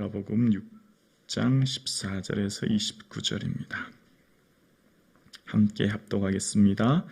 마가복음 6장 14절에서 29절입니다. 함께 합독하겠습니다.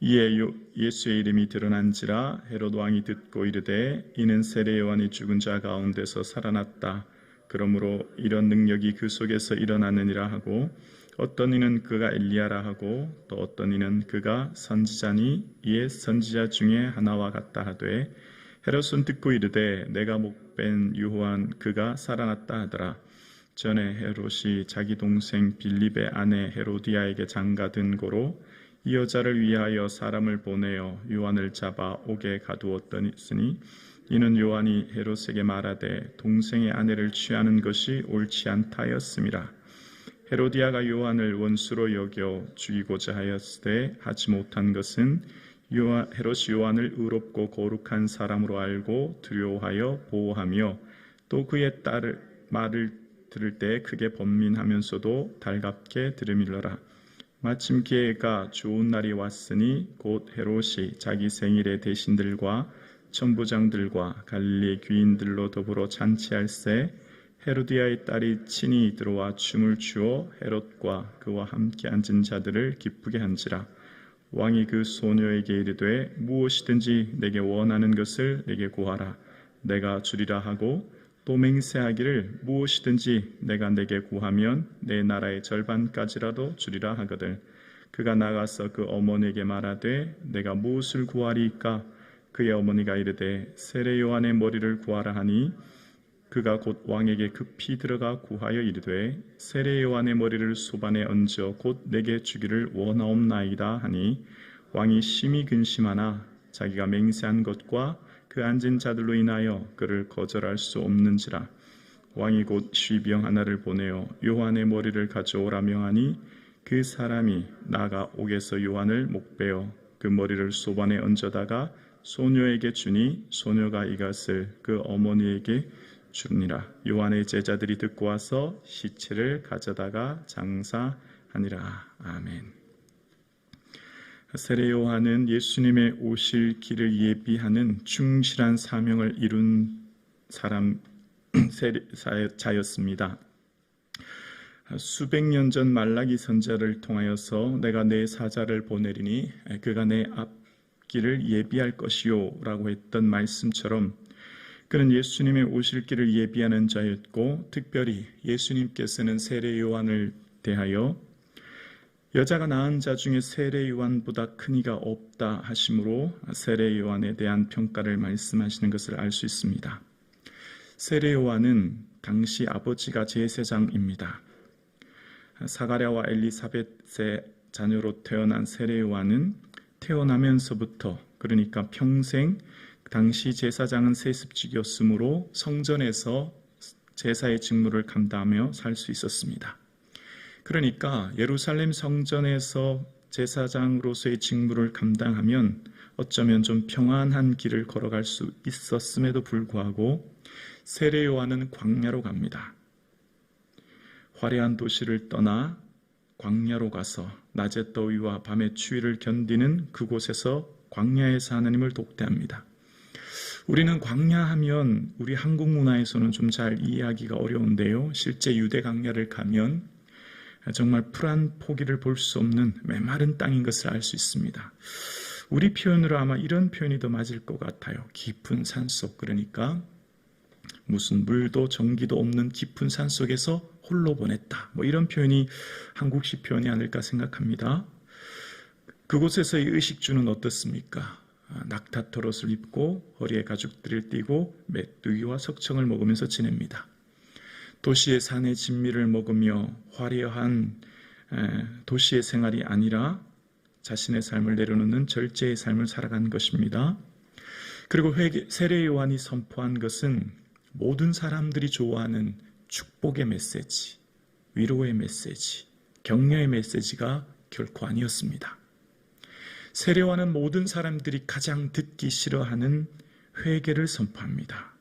이에 예수의 이름이 드러난지라 헤롯 왕이 듣고 이르되 이는 세례 요한이 죽은 자 가운데서 살아났다. 그러므로 이런 능력이 그 속에서 일어나느니라 하고 어떤 이는 그가 엘리야라 하고 또 어떤 이는 그가 선지자니 이에 선지자 중에 하나와 같다 하되 헤롯은 듣고 이르되 내가 목벤 요한 그가 살아났다 하더라. 전에 헤롯이 자기 동생 빌립의 아내 헤로디아에게 장가든 고로 이 여자를 위하여 사람을 보내어 요한을 잡아 옥에 가두었더니 이는 요한이 헤롯에게 말하되 동생의 아내를 취하는 것이 옳지 않다 하였음이라. 헤로디아가 요한을 원수로 여겨 죽이고자 하였으되 하지 못한 것은 헤롯이 요한을 의롭고 거룩한 사람으로 알고 두려워하여 보호하며 또 그의 딸을 말을 들을 때 크게 번민하면서도 달갑게 들으밀러라. 마침 기회가 좋은 날이 왔으니 곧 헤롯이 자기 생일에 대신들과 천부장들과 갈릴리 귀인들로 더불어 잔치할새 헤로디아의 딸이 친히 들어와 춤을 추어 헤롯과 그와 함께 앉은 자들을 기쁘게 한지라. 왕이 그 소녀에게 이르되 무엇이든지 내게 원하는 것을 내게 구하라. 내가 주리라 하고 또 맹세하기를 무엇이든지 내가 내게 구하면 내 나라의 절반까지라도 주리라 하거든. 그가 나가서 그 어머니에게 말하되 내가 무엇을 구하리이까? 그의 어머니가 이르되 세례 요한의 머리를 구하라 하니 그가 곧 왕에게 급히 들어가 구하여 이르되 세례 요한의 머리를 소반에 얹어 곧 내게 주기를 원하옵나이다 하니 왕이 심히 근심하나 자기가 맹세한 것과 그 앉은 자들로 인하여 그를 거절할 수 없는지라. 왕이 곧 쉬병 하나를 보내어 요한의 머리를 가져오라 명하니 그 사람이 나가 옥에서 요한을 목베어 그 머리를 소반에 얹어다가 소녀에게 주니 소녀가 이것을 그 어머니에게 주니라. 요한의 제자들이 듣고 와서 시체를 가져다가 장사하니라. 아멘. 세례 요한은 예수님의 오실 길을 예비하는 충실한 사명을 이룬 자였습니다. 수백 년 전 말라기 선지자를 통하여서 내가 내 사자를 보내리니 그가 내 앞길을 예비할 것이요 라고 했던 말씀처럼 그는 예수님의 오실 길을 예비하는 자였고 특별히 예수님께서는 세례 요한을 대하여 여자가 낳은 자 중에 세례 요한보다 큰 이가 없다 하심으로 세례 요한에 대한 평가를 말씀하시는 것을 알 수 있습니다. 세례 요한은 당시 아버지가 제사장입니다. 사가랴와 엘리사벳의 자녀로 태어난 세례 요한은 태어나면서부터 그러니까 평생 당시 제사장은 세습직이었으므로 성전에서 제사의 직무를 감당하며 살 수 있었습니다. 그러니까 예루살렘 성전에서 제사장으로서의 직무를 감당하면 어쩌면 좀 평안한 길을 걸어갈 수 있었음에도 불구하고 세례 요한은 광야로 갑니다. 화려한 도시를 떠나 광야로 가서 낮의 더위와 밤의 추위를 견디는 그곳에서 광야에서 하나님을 독대합니다. 우리는 광야하면 우리 한국 문화에서는 좀 잘 이해하기가 어려운데요. 실제 유대 광야를 가면 정말 풀한 포기를 볼 수 없는 메마른 땅인 것을 알 수 있습니다. 우리 표현으로 아마 이런 표현이 더 맞을 것 같아요. 깊은 산속, 그러니까 무슨 물도 전기도 없는 깊은 산속에서 홀로 보냈다. 이런 표현이 한국식 표현이 아닐까 생각합니다. 그곳에서의 의식주는 어떻습니까? 낙타토롯을 입고 허리에 가죽들을 띠고 메뚜기와 석청을 먹으면서 지냅니다. 도시의 산의 진미를 먹으며 화려한 도시의 생활이 아니라 자신의 삶을 내려놓는 절제의 삶을 살아간 것입니다. 그리고 세례 요한이 선포한 것은 모든 사람들이 좋아하는 축복의 메시지, 위로의 메시지, 격려의 메시지가 결코 아니었습니다. 세례 요한은 모든 사람들이 가장 듣기 싫어하는 회개를 선포합니다.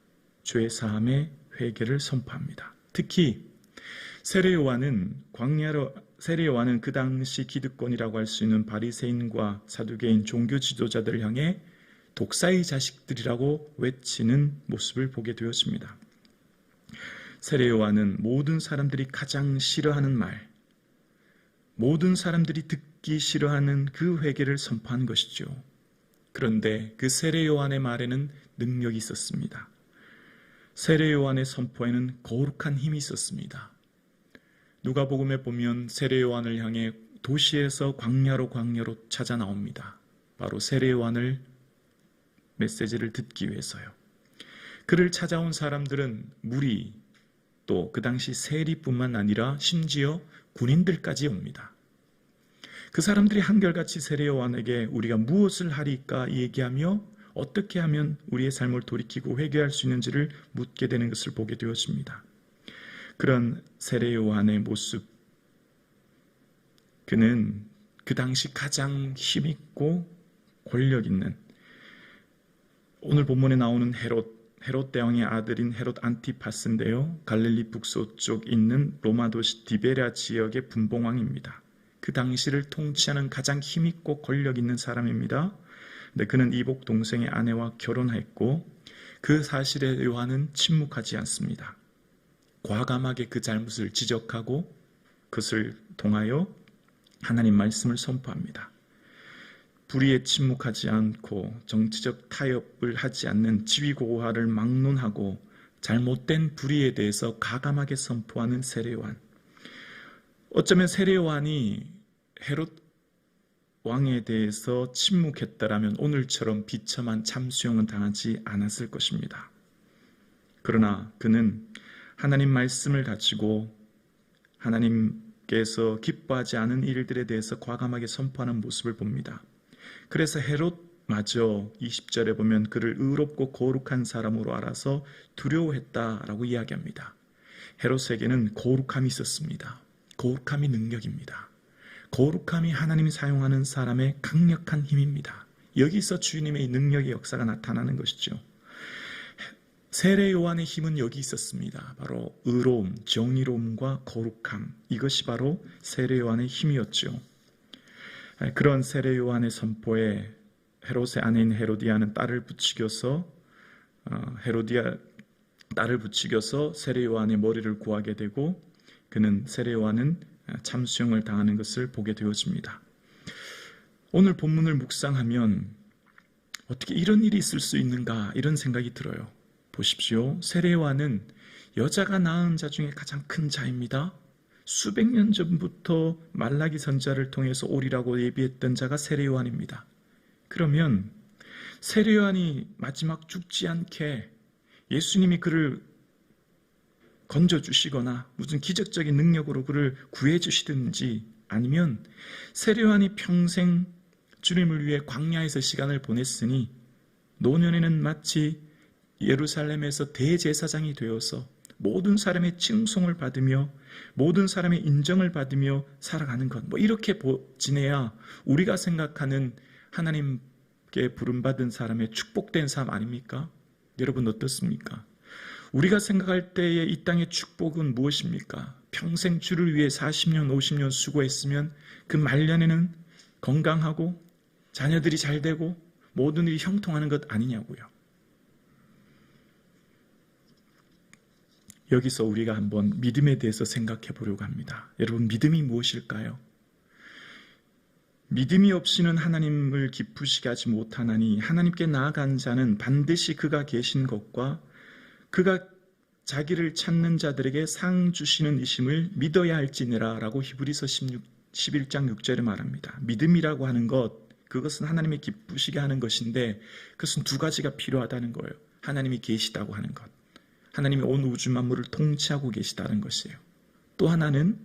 죄 사함의 회개를 선포합니다. 특히 세례 요한은 그 당시 기득권이라고 할 수 있는 바리새인과 사두개인 종교 지도자들을 향해 독사의 자식들이라고 외치는 모습을 보게 되었습니다. 세례 요한은 모든 사람들이 가장 싫어하는 말, 모든 사람들이 듣기 싫어하는 그 회개를 선포한 것이죠. 그런데 그 세례 요한의 말에는 능력이 있었습니다. 세례 요한의 선포에는 거룩한 힘이 있었습니다. 누가복음에 보면 세례 요한을 향해 도시에서 광야로 찾아 나옵니다. 바로 세례 요한을 메시지를 듣기 위해서요. 그를 찾아온 사람들은 무리, 또 그 당시 세리뿐만 아니라 심지어 군인들까지 옵니다. 그 사람들이 한결같이 세례 요한에게 우리가 무엇을 하리까 얘기하며 어떻게 하면 우리의 삶을 돌이키고 회개할 수 있는지를 묻게 되는 것을 보게 되었습니다. 그런 세례 요한의 모습, 그는 그 당시 가장 힘있고 권력 있는, 오늘 본문에 나오는 헤롯 대왕의 아들인 헤롯 안티파스인데요, 갈릴리 북서쪽 있는 로마 도시 디베랴 지역의 분봉왕입니다. 그 당시를 통치하는 가장 힘있고 권력 있는 사람입니다. 근데 그는 이복 동생의 아내와 결혼했고 그 사실에 요한은 침묵하지 않습니다. 과감하게 그 잘못을 지적하고 그것을 통하여 하나님 말씀을 선포합니다. 불의에 침묵하지 않고 정치적 타협을 하지 않는 지위고하를 막론하고 잘못된 불의에 대해서 가감하게 선포하는 세례 요한. 어쩌면 세례 요한이 헤롯 왕에 대해서 침묵했다라면 오늘처럼 비참한 참수형은 당하지 않았을 것입니다. 그러나 그는 하나님 말씀을 가지고 하나님께서 기뻐하지 않은 일들에 대해서 과감하게 선포하는 모습을 봅니다. 그래서 헤롯마저 20절에 보면 그를 의롭고 거룩한 사람으로 알아서 두려워했다라고 이야기합니다. 헤롯에게는 거룩함이 있었습니다. 거룩함이 능력입니다. 거룩함이 하나님이 사용하는 사람의 강력한 힘입니다. 여기서 주님의 능력의 역사가 나타나는 것이죠. 세례 요한의 힘은 여기 있었습니다. 바로 의로움, 정의로움과 거룩함, 이것이 바로 세례 요한의 힘이었죠. 그런 세례 요한의 선포에 헤롯의 아내인 헤로디아는 딸을 부추겨서 세례 요한의 머리를 구하게 되고 그는 세례 요한은 참수형을 당하는 것을 보게 되어집니다. 오늘 본문을 묵상하면 어떻게 이런 일이 있을 수 있는가 이런 생각이 들어요. 보십시오. 세례 요한은 여자가 낳은 자 중에 가장 큰 자입니다. 수백 년 전부터 말라기 선지자를 통해서 오리라고 예비했던 자가 세례 요한입니다. 그러면 세례 요한이 마지막 죽지 않게 예수님이 그를 건져주시거나 무슨 기적적인 능력으로 그를 구해주시든지 아니면 세례 요한이 평생 주님을 위해 광야에서 시간을 보냈으니 노년에는 마치 예루살렘에서 대제사장이 되어서 모든 사람의 칭송을 받으며 모든 사람의 인정을 받으며 살아가는 것, 이렇게 지내야 우리가 생각하는 하나님께 부름받은 사람의 축복된 삶 아닙니까? 여러분 어떻습니까? 우리가 생각할 때의 이 땅의 축복은 무엇입니까? 평생 주를 위해 40년, 50년 수고했으면 그 말년에는 건강하고 자녀들이 잘 되고 모든 일이 형통하는 것 아니냐고요. 여기서 우리가 한번 믿음에 대해서 생각해 보려고 합니다. 여러분, 믿음이 무엇일까요? 믿음이 없이는 하나님을 기쁘시게 하지 못하나니 하나님께 나아간 자는 반드시 그가 계신 것과 그가 자기를 찾는 자들에게 상 주시는 이심을 믿어야 할지니라 라고 히브리서 11장 6절에 말합니다. 믿음이라고 하는 것, 그것은 하나님이 기쁘시게 하는 것인데 그것은 두 가지가 필요하다는 거예요. 하나님이 계시다고 하는 것, 하나님이 온 우주 만물을 통치하고 계시다는 것이에요. 또 하나는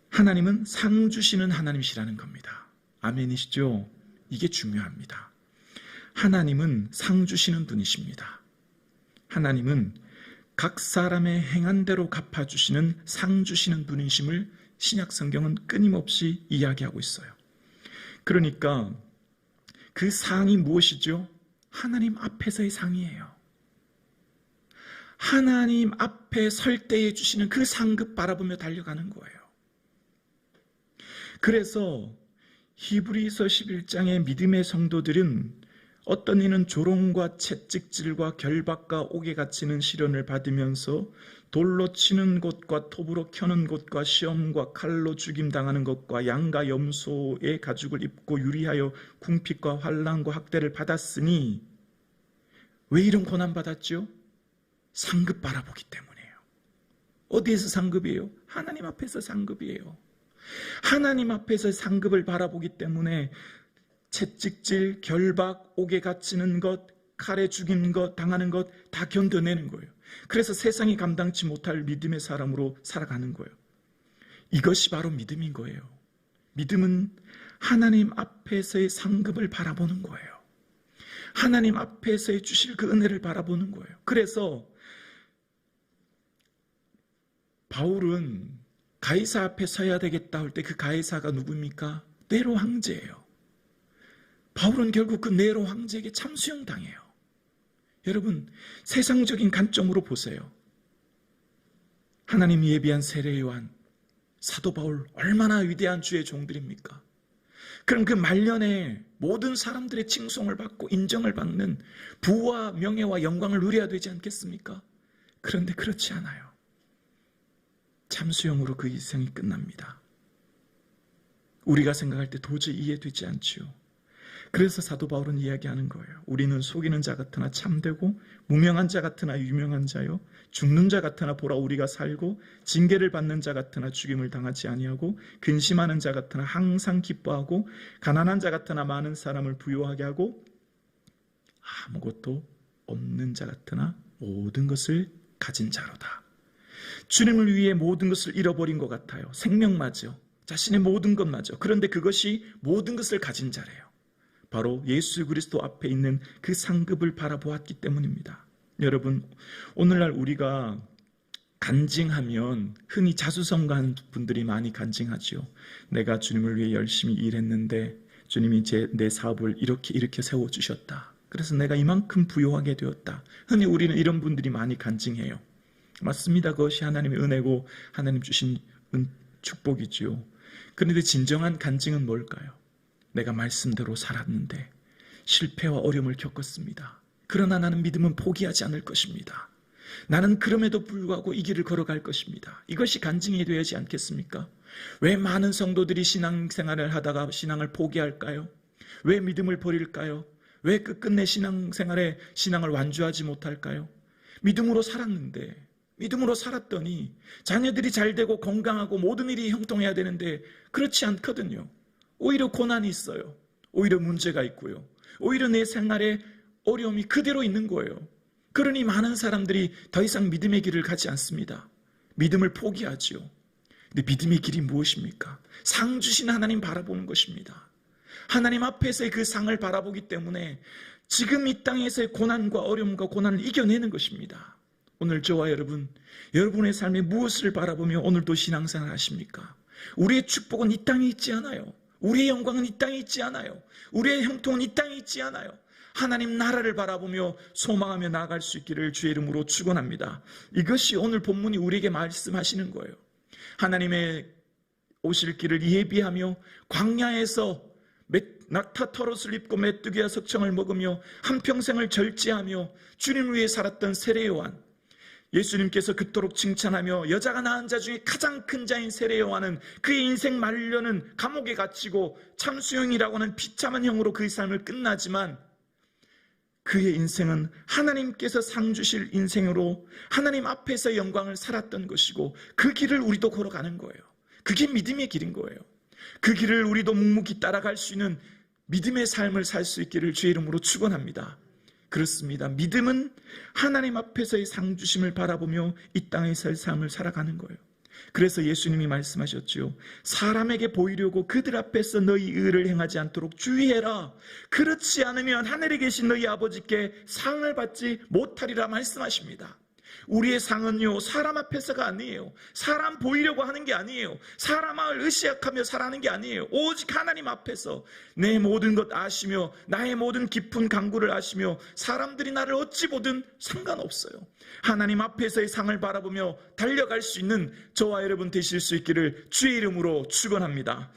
하나님은 상 주시는 하나님이시라는 겁니다. 아멘이시죠? 이게 중요합니다. 하나님은 상 주시는 분이십니다. 하나님은 각 사람의 행한 대로 갚아주시는 상 주시는 분이심을 신약 성경은 끊임없이 이야기하고 있어요. 그러니까 그 상이 무엇이죠? 하나님 앞에서의 상이에요. 하나님 앞에 설 때에 주시는 그 상급 바라보며 달려가는 거예요. 그래서 히브리서 11장의 믿음의 성도들은 어떤 이는 조롱과 채찍질과 결박과 옥에 갇히는 시련을 받으면서 돌로 치는 곳과 톱으로 켜는 곳과 시험과 칼로 죽임당하는 것과 양과 염소의 가죽을 입고 유리하여 궁핍과 환난과 학대를 받았으니, 왜 이런 고난 받았죠? 상급 바라보기 때문이에요. 어디에서 상급이에요? 하나님 앞에서 상급이에요. 하나님 앞에서 상급을 바라보기 때문에 채찍질, 결박, 옥에 갇히는 것, 칼에 죽인 것, 당하는 것 다 견뎌내는 거예요. 그래서 세상이 감당치 못할 믿음의 사람으로 살아가는 거예요. 이것이 바로 믿음인 거예요. 믿음은 하나님 앞에서의 상급을 바라보는 거예요. 하나님 앞에서의 주실 그 은혜를 바라보는 거예요. 그래서 바울은 가이사 앞에 서야 되겠다 할 때 그 가이사가 누굽니까? 네로 황제예요. 바울은 결국 그 네로 황제에게 참수형당해요. 여러분, 세상적인 관점으로 보세요. 하나님이 예비한 세례 요한, 사도 바울 얼마나 위대한 주의 종들입니까? 그럼 그 말년에 모든 사람들의 칭송을 받고 인정을 받는 부와 명예와 영광을 누려야 되지 않겠습니까? 그런데 그렇지 않아요. 참수형으로 그 인생이 끝납니다. 우리가 생각할 때 도저히 이해되지 않지요. 그래서 사도 바울은 이야기하는 거예요. 우리는 속이는 자 같으나 참되고 무명한 자 같으나 유명한 자요, 죽는 자 같으나 보라 우리가 살고 징계를 받는 자 같으나 죽임을 당하지 아니하고 근심하는 자 같으나 항상 기뻐하고 가난한 자 같으나 많은 사람을 부유하게 하고 아무것도 없는 자 같으나 모든 것을 가진 자로다. 주님을 위해 모든 것을 잃어버린 것 같아요. 생명마저, 자신의 모든 것마저. 그런데 그것이 모든 것을 가진 자래요. 바로 예수 그리스도 앞에 있는 그 상급을 바라보았기 때문입니다. 여러분, 오늘날 우리가 간증하면 흔히 자수성가하는 분들이 많이 간증하죠. 내가 주님을 위해 열심히 일했는데 주님이 내 사업을 이렇게 세워주셨다. 그래서 내가 이만큼 부유하게 되었다. 흔히 우리는 이런 분들이 많이 간증해요. 맞습니다. 그것이 하나님의 은혜고 하나님 주신 축복이지요. 그런데 진정한 간증은 뭘까요? 내가 말씀대로 살았는데 실패와 어려움을 겪었습니다. 그러나 나는 믿음은 포기하지 않을 것입니다. 나는 그럼에도 불구하고 이 길을 걸어갈 것입니다. 이것이 간증이 되어야지 않겠습니까? 왜 많은 성도들이 신앙생활을 하다가 신앙을 포기할까요? 왜 믿음을 버릴까요? 왜 끝끝내 신앙생활에 신앙을 완주하지 못할까요? 믿음으로 살았는데, 믿음으로 살았더니 자녀들이 잘 되고 건강하고 모든 일이 형통해야 되는데 그렇지 않거든요. 오히려 고난이 있어요. 오히려 문제가 있고요. 오히려 내 생활에 어려움이 그대로 있는 거예요. 그러니 많은 사람들이 더 이상 믿음의 길을 가지 않습니다. 믿음을 포기하지요. 근데 믿음의 길이 무엇입니까? 상 주신 하나님 바라보는 것입니다. 하나님 앞에서의 그 상을 바라보기 때문에 지금 이 땅에서의 고난과 어려움과 고난을 이겨내는 것입니다. 오늘 저와 여러분, 여러분의 삶에 무엇을 바라보며 오늘도 신앙생활 하십니까? 우리의 축복은 이 땅에 있지 않아요. 우리의 영광은 이 땅에 있지 않아요. 우리의 형통은 이 땅에 있지 않아요. 하나님 나라를 바라보며 소망하며 나아갈 수 있기를 주의 이름으로 축원합니다. 이것이 오늘 본문이 우리에게 말씀하시는 거예요. 하나님의 오실 길을 예비하며 광야에서 낙타 털옷을 입고 메뚜기와 석청을 먹으며 한평생을 절제하며 주님을 위해 살았던 세례 요한, 예수님께서 그토록 칭찬하며 여자가 낳은 자 중에 가장 큰 자인 세례 요한은 그의 인생 말년은 감옥에 갇히고 참수형이라고 하는 비참한 형으로 그의 삶을 끝나지만 그의 인생은 하나님께서 상 주실 인생으로 하나님 앞에서 영광을 살았던 것이고 그 길을 우리도 걸어가는 거예요. 그게 믿음의 길인 거예요. 그 길을 우리도 묵묵히 따라갈 수 있는 믿음의 삶을 살 수 있기를 주의 이름으로 축원합니다. 그렇습니다. 믿음은 하나님 앞에서의 상 주심을 바라보며 이 땅에서의 삶을 살아가는 거예요. 그래서 예수님이 말씀하셨지요. 사람에게 보이려고 그들 앞에서 너희 의를 행하지 않도록 주의해라. 그렇지 않으면 하늘에 계신 너희 아버지께 상을 받지 못하리라 말씀하십니다. 우리의 상은요, 사람 앞에서가 아니에요. 사람 보이려고 하는 게 아니에요. 사람을 의식하며 살아가는 게 아니에요. 오직 하나님 앞에서 내 모든 것 아시며 나의 모든 깊은 강구를 아시며 사람들이 나를 어찌 보든 상관없어요. 하나님 앞에서의 상을 바라보며 달려갈 수 있는 저와 여러분 되실 수 있기를 주의 이름으로 축원합니다.